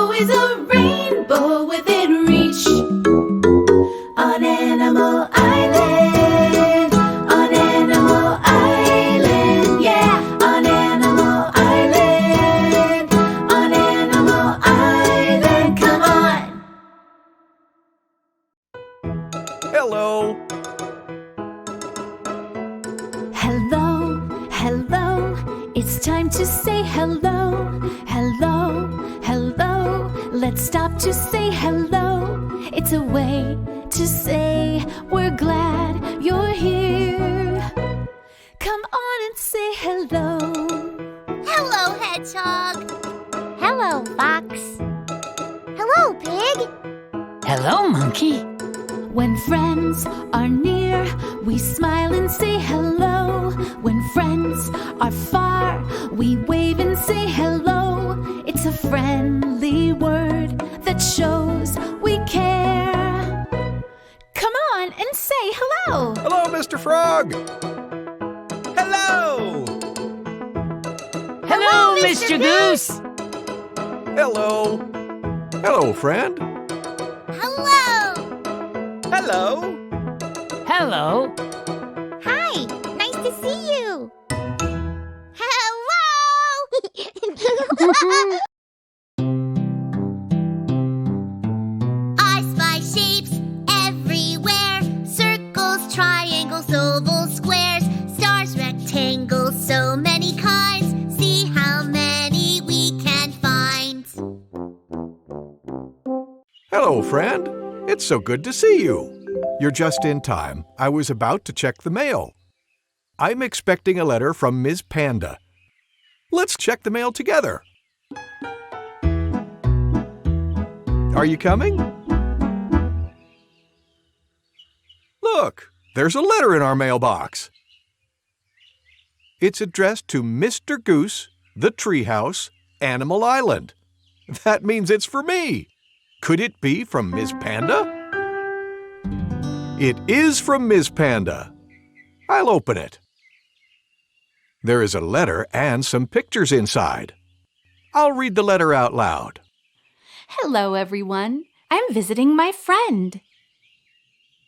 always a rainbow within reach. On Animal Island, on Animal Island, yeah, on Animal Island, on Animal Island, come on. Hello. Hello, hello, it's time to say hello. Hello, hello, let's stop to say hello. It's a way to say we're glad you're here. Come on and say hello. Hello, Hedgehog. Hello, Fox. Hello, Pig. Hello, Monkey. When friends are near, we smile and say hello. When friends are far, we wave and say hello. It's a friendly word that shows we care. Come on and say hello. Hello, Mr. Frog. Hello. Hello, Mr. Goose. Hello. Hello, friend. Hello. Hello. Hello. Hi, nice to see you. Hello. I spy shapes everywhere. Circles, triangles, ovals, squares, stars, rectangles, so many kinds. See how many we can find. Hello, friend. It's so good to see you. You're just in time. I was about to check the mail. I'm expecting a letter from Ms. Panda. Let's check the mail together. Are you coming? Look, there's a letter in our mailbox. It's addressed to Mr. Goose, the Treehouse, Animal Island. That means it's for me. Could it be from Ms. Panda? It is from Ms. Panda. I'll open it. There is a letter and some pictures inside. I'll read the letter out loud. Hello, everyone. I'm visiting my friend.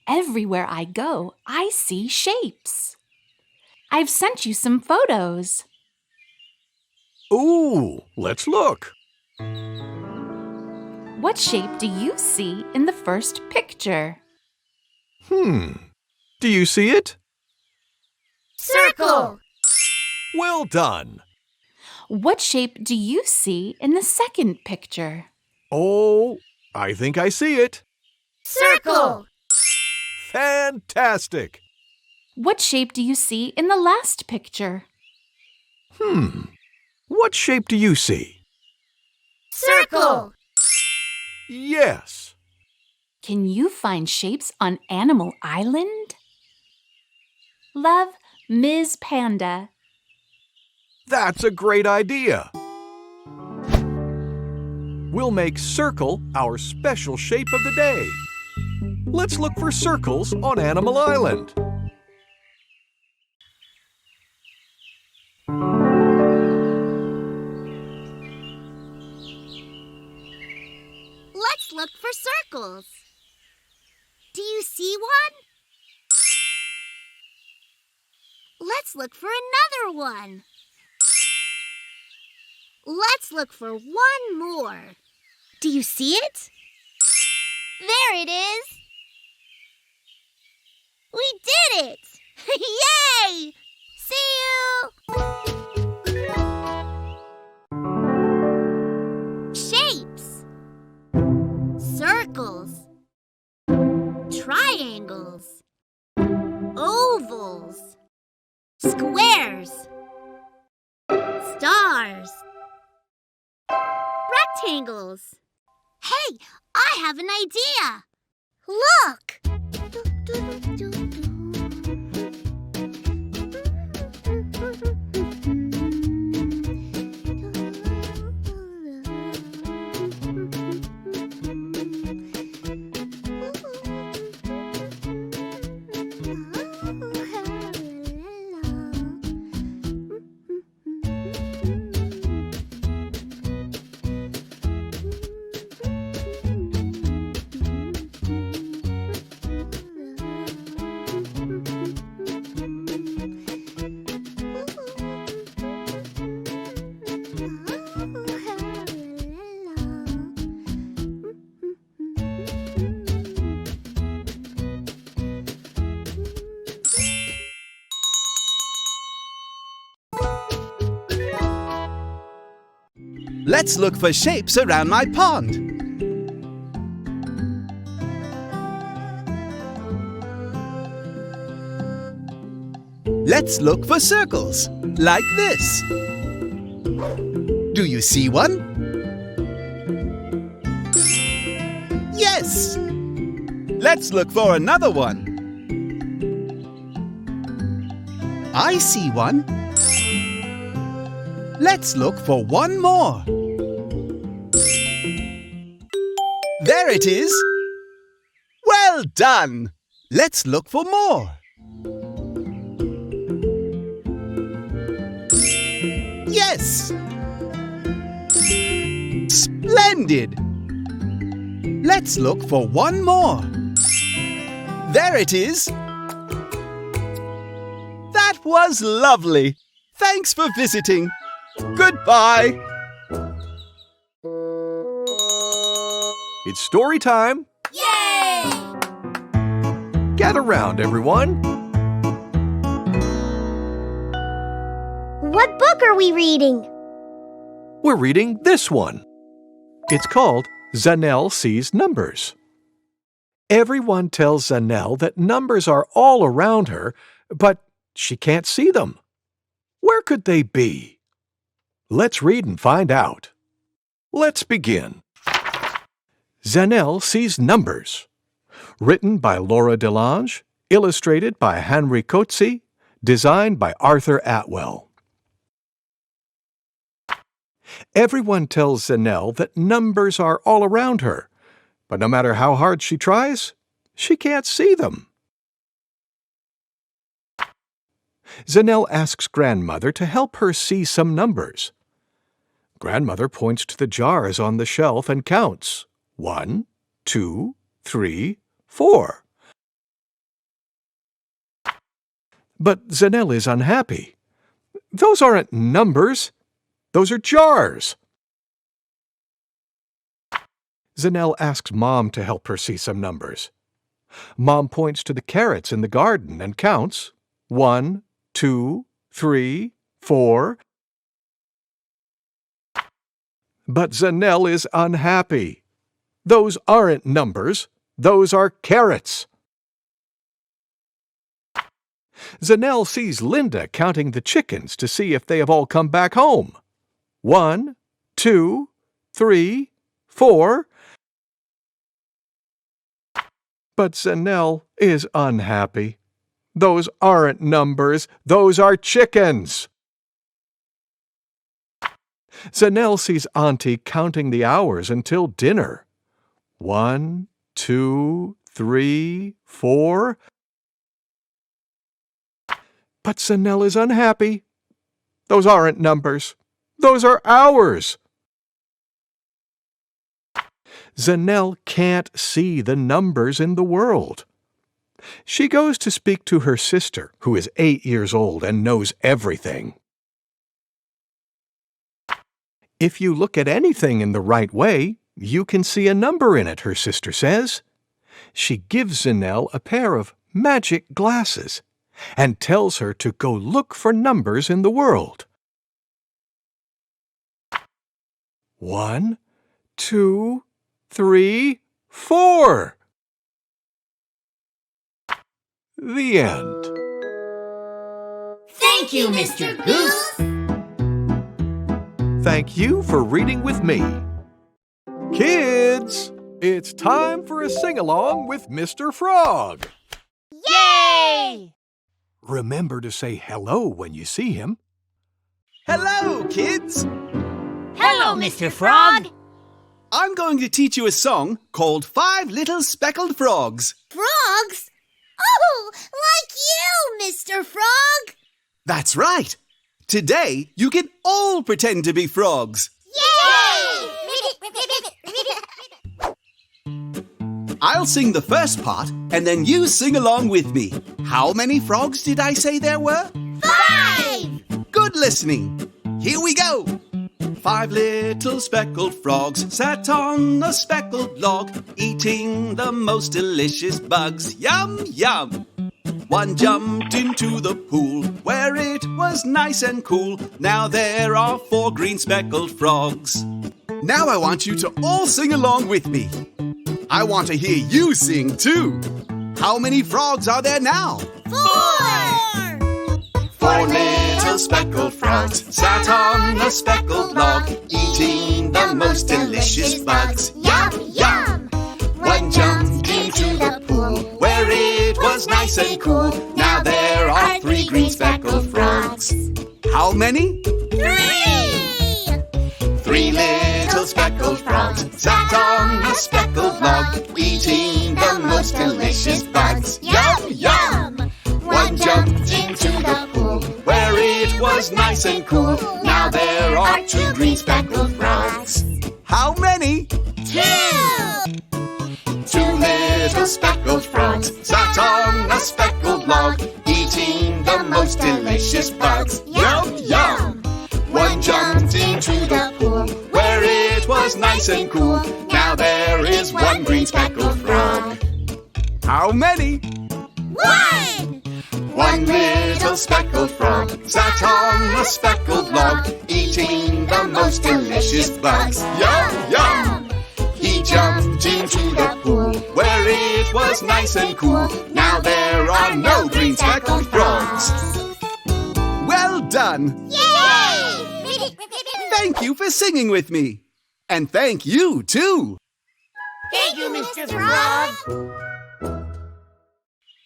Everywhere I go, I see shapes. I've sent you some photos. Ooh, let's look. What shape do you see in the first picture? Do you see it? Circle. Well done. What shape do you see in the second picture? Oh, I think I see it. Circle. Fantastic. What shape do you see in the last picture? What shape do you see? Circle. Yes. Can you find shapes on Animal Island? Love, Ms. Panda. That's a great idea. We'll make circle our special shape of the day. Let's look for circles on Animal Island. Let's look for circles. Do you see one? Let's look for another one. Let's look for one more. Do you see it? There it is. We did it! Yay! See you! Shapes. Circles. Triangles. Ovals. Squares. Stars. Rectangles. Hey, I have an idea. Look! Let's look for shapes around my pond. Let's look for circles, like this. Do you see one? Yes! Let's look for another one. I see one. Let's look for one more. There it is! Well done! Let's look for more. Yes! Splendid! Let's look for one more. There it is! That was lovely! Thanks for visiting. Goodbye! It's story time. Yay! Gather round, everyone. What book are we reading? We're reading this one. It's called Zanelle Sees Numbers. Everyone tells Zanelle that numbers are all around her, but she can't see them. Where could they be? Let's read and find out. Let's begin. Zanelle Sees Numbers. Written by Laura Delange, illustrated by Henry Coetzee, designed by Arthur Atwell. Everyone tells Zanelle that numbers are all around her, but no matter how hard she tries, she can't see them. Zanelle asks Grandmother to help her see some numbers. Grandmother points to the jars on the shelf and counts. 1, 2, 3, 4. But Zanelle is unhappy. Those aren't numbers. Those are jars. Zanelle asks Mom to help her see some numbers. Mom points to the carrots in the garden and counts. 1, 2, 3, 4. But Zanelle is unhappy. Those aren't numbers. Those are carrots. Zanelle sees Linda counting the chickens to see if they have all come back home. 1, 2, 3, 4. But Zanelle is unhappy. Those aren't numbers. Those are chickens. Zanelle sees Auntie counting the hours until dinner. 1, 2, 3, 4. But Zanelle is unhappy. Those aren't numbers. Those are hours. Zanelle can't see the numbers in the world. She goes to speak to her sister, who is 8 years old and knows everything. If you look at anything in the right way, you can see a number in it, her sister says. She gives Zanelle a pair of magic glasses and tells her to go look for numbers in the world. 1, 2, 3, 4. The end. Thank you, Mr. Goose. Thank you for reading with me. Kids, it's time for a sing-along with Mr. Frog. Yay! Remember to say hello when you see him. Hello, kids! Hello, Mr. Frog. I'm going to teach you a song called 5 Little Speckled Frogs. Frogs? Oh, like you, Mr. Frog. That's right. Today, you can all pretend to be frogs. Yay! I'll sing the first part, and then you sing along with me. How many frogs did I say there were? 5! Good listening. Here we go. 5 little speckled frogs sat on a speckled log, eating the most delicious bugs. Yum, yum. One jumped into the pool where it was nice and cool. Now there are 4 green speckled frogs. Now I want you to all sing along with me. I want to hear you sing too. How many frogs are there now? 4! 4 little speckled frogs sat on a speckled log, eating the most delicious bugs. Yum, yum! One jumped into the pool where it was nice and cool. Now there are 3 green speckled frogs. How many? 3! 3 little speckled frogs sat on a speckled log, eating the most delicious bugs. Yum, yum! One jumped into the pool where it was nice and cool. Now there are 2 green speckled frogs. How many? 2! 2 little speckled frogs sat on a speckled log, eating the most delicious bugs. Yum, yum! One jumped into the pool where it was nice and cool. Now there is 1 green speckled frog. How many? 1! 1 little speckled frog sat on a speckled log, eating the most delicious bugs. Yum, yum! He jumped into the pool where it was nice and cool. Now there are no green speckled frogs. Well done! Yay! Thank you for singing with me. And thank you, too. Thank you, Mr. Frog.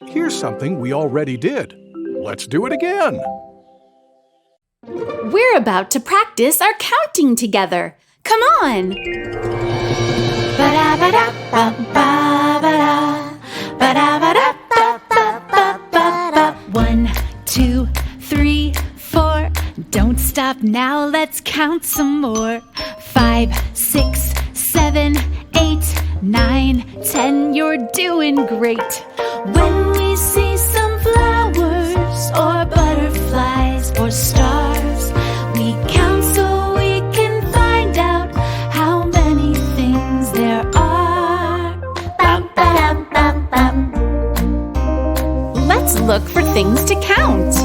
Here's something we already did. Let's do it again. We're about to practice our counting together. Come on! Ba-da-ba-da-ba-ba-ba-da. Ba-da-ba-da-ba-ba-ba-ba. 1, 2, 3, 4. Don't stop now, let's count some more. 5, 6, 7, 8, 9, 10. You're doing great. When we see some flowers or butterflies or stars, we count so we can find out how many things there are. Bum, ba-dum, bum, bum. Let's look for things to count.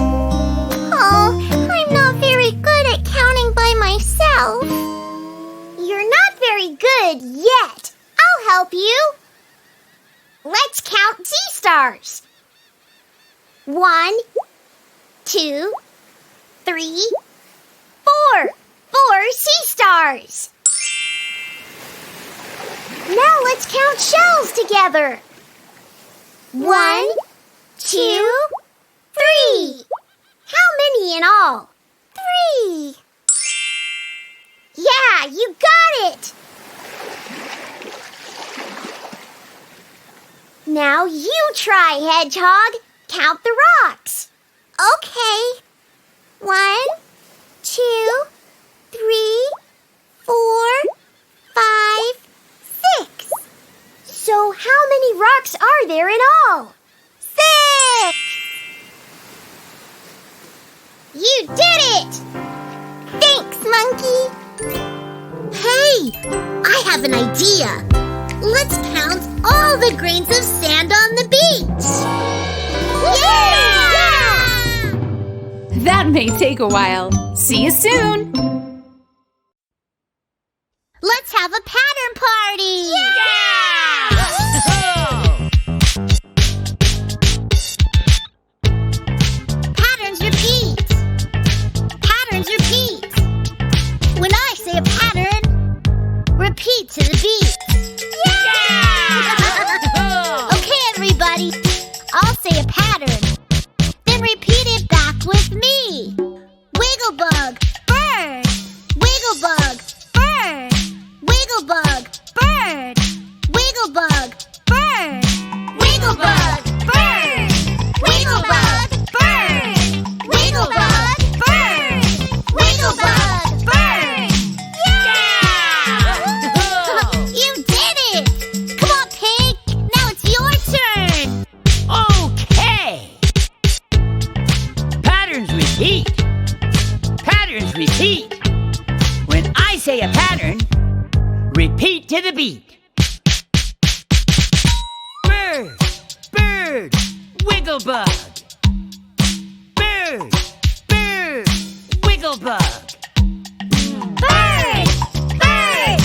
Oh, I'm not very good at counting by myself. You're not very good yet. I'll help you. Let's count sea stars. 1, 2, 3, 4. 4 sea stars. Now let's count shells together. 1, 2, 3. How many in all? 3. Yeah, you got it. Now you try, Hedgehog. Count the rocks. Okay. 1, 2, 3, 4, 5, 6. So how many rocks are there in all? 6. You did it! Thanks, Monkey. Hey, I have an idea. Let's count all the grains of sand on the beach. Yeah! That may take a while. See you soon! Let's have a pattern party! Patterns repeat. Patterns repeat. When I say a pattern, repeat to the beat. Okay, everybody. I'll say a pattern. Then repeat it back with me. Wigglebug, bird. Wigglebug, bird. Wigglebug, bird. Wigglebug, bird. Wigglebug, bird. Wigglebug, bird. Wigglebug, bird. Wigglebug, bird. You did it! Come on, Pig. Now it's your turn. Okay. Patterns repeat. Patterns repeat. When I say a pattern, repeat to the beat. Bird, bird, wigglebug. Bird, bird, wigglebug. Bird, bird,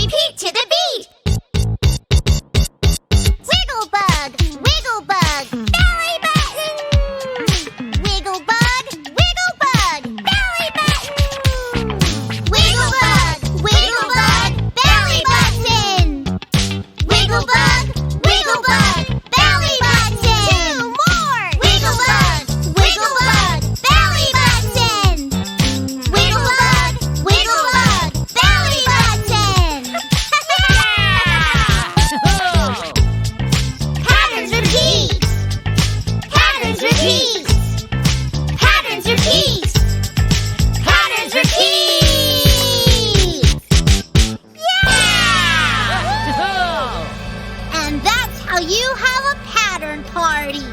repeat to the beat. Wiggle bug, belly button. Wiggle bug, belly button. Wiggle bug, belly button. Wiggle bug, belly button. Two more. Wiggle bug, belly button. Wiggle bug, belly button. Patterns repeat. Patterns repeat. Patterns repeat. Patterns repeat. Yeah! And that's how you have a pattern party.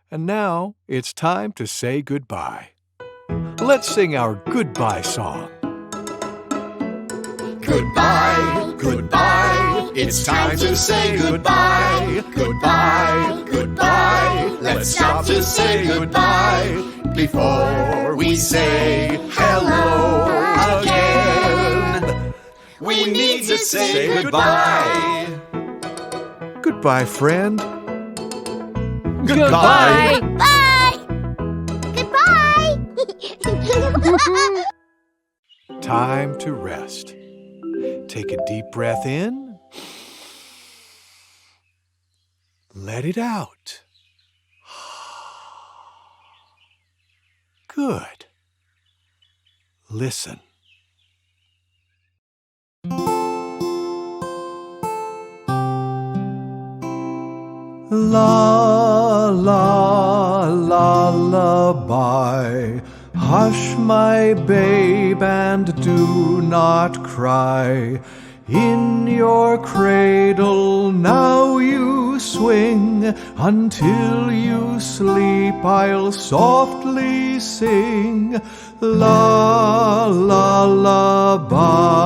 And now it's time to say goodbye. Let's sing our goodbye song. Goodbye, goodbye, it's time to say goodbye. Goodbye, goodbye, let's stop to say goodbye before we say hello again. We need to say goodbye. Goodbye, friend. Goodbye. Bye. Goodbye. Time to rest. Take a deep breath in. Let it out. Good. Listen. La la lullaby. Hush, my babe, and do not cry. In your cradle now you swing. Until you sleep I'll softly sing. La la lullaby.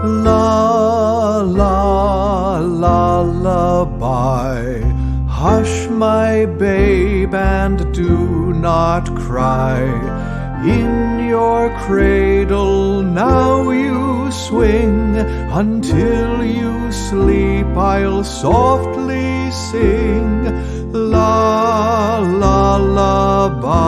La la lullaby. Hush, my babe, and do not cry. In your cradle now you swing. Until you sleep I'll softly sing. La la lullaby.